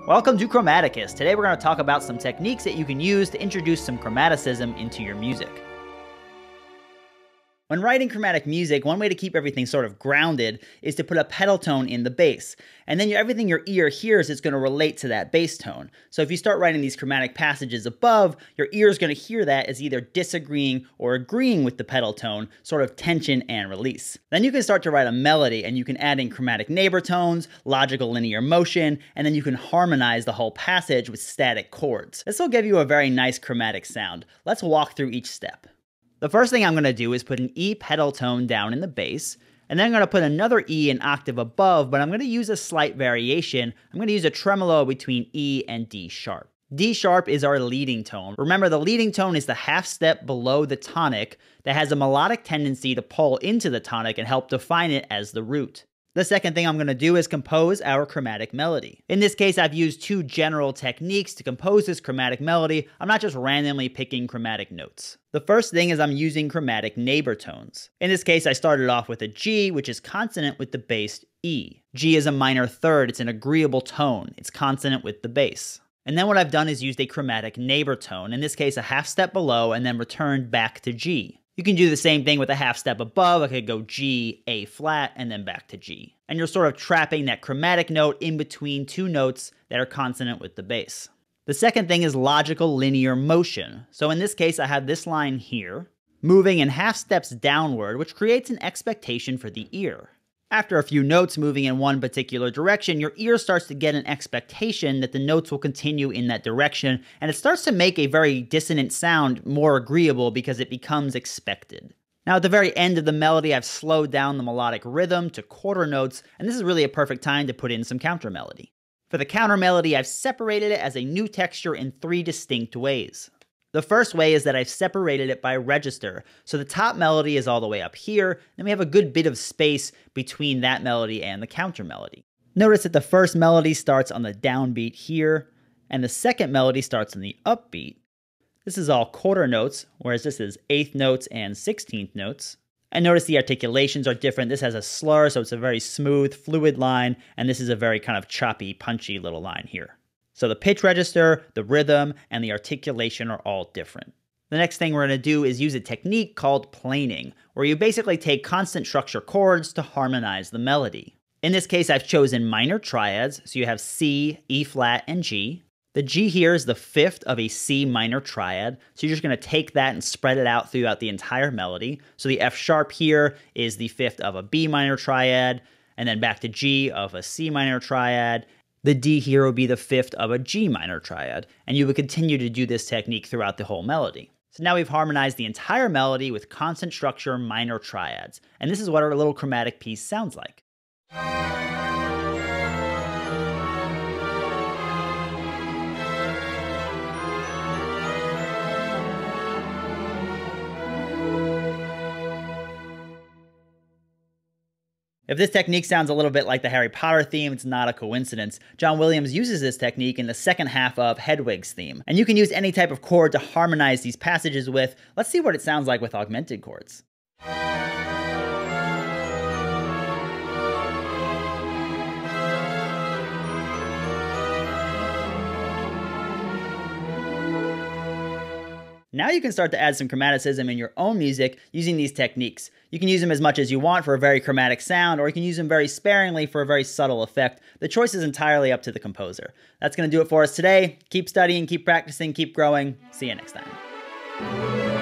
Welcome to Chromaticus. Today we're going to talk about some techniques that you can use to introduce some chromaticism into your music. When writing chromatic music, one way to keep everything sort of grounded is to put a pedal tone in the bass. And then everything your ear hears is going to relate to that bass tone. So if you start writing these chromatic passages above, your ear is going to hear that as either disagreeing or agreeing with the pedal tone, sort of tension and release. Then you can start to write a melody, and you can add in chromatic neighbor tones, logical linear motion, and then you can harmonize the whole passage with static chords. This will give you a very nice chromatic sound. Let's walk through each step. The first thing I'm going to do is put an E pedal tone down in the bass, and then I'm going to put another E an octave above, but I'm going to use a slight variation. I'm going to use a tremolo between E and D sharp. D sharp is our leading tone. Remember, the leading tone is the half step below the tonic that has a melodic tendency to pull into the tonic and help define it as the root. The second thing I'm going to do is compose our chromatic melody. In this case, I've used two general techniques to compose this chromatic melody. I'm not just randomly picking chromatic notes. The first thing is I'm using chromatic neighbor tones. In this case, I started off with a G, which is consonant with the bass E. G is a minor third. It's an agreeable tone. It's consonant with the bass. And then what I've done is used a chromatic neighbor tone, in this case a half step below, and then returned back to G. You can do the same thing with a half step above. I could go G, A flat, and then back to G. And you're sort of trapping that chromatic note in between two notes that are consonant with the bass. The second thing is logical linear motion. So in this case, I have this line here, moving in half steps downward, which creates an expectation for the ear. After a few notes moving in one particular direction, your ear starts to get an expectation that the notes will continue in that direction, and it starts to make a very dissonant sound more agreeable because it becomes expected. Now at the very end of the melody, I've slowed down the melodic rhythm to quarter notes, and this is really a perfect time to put in some counter melody. For the counter melody, I've separated it as a new texture in three distinct ways. The first way is that I've separated it by register. So the top melody is all the way up here, then we have a good bit of space between that melody and the counter melody. Notice that the first melody starts on the downbeat here, and the second melody starts on the upbeat. This is all quarter notes, whereas this is eighth notes and 16th notes. And notice the articulations are different. This has a slur, so it's a very smooth, fluid line, and this is a very kind of choppy, punchy little line here. So the pitch register, the rhythm, and the articulation are all different. The next thing we're going to do is use a technique called planing, where you basically take constant structure chords to harmonize the melody. In this case, I've chosen minor triads, so you have C, E flat, and G. The G here is the fifth of a C minor triad, so you're just going to take that and spread it out throughout the entire melody. So the F sharp here is the fifth of a B minor triad, and then back to G of a C minor triad. The D here would be the fifth of a G minor triad, and you would continue to do this technique throughout the whole melody. So now we've harmonized the entire melody with constant structure minor triads, and this is what our little chromatic piece sounds like. If this technique sounds a little bit like the Harry Potter theme, it's not a coincidence. John Williams uses this technique in the second half of Hedwig's theme. And you can use any type of chord to harmonize these passages with. Let's see what it sounds like with augmented chords. Now you can start to add some chromaticism in your own music using these techniques. You can use them as much as you want for a very chromatic sound, or you can use them very sparingly for a very subtle effect. The choice is entirely up to the composer. That's going to do it for us today. Keep studying, keep practicing, keep growing. See you next time.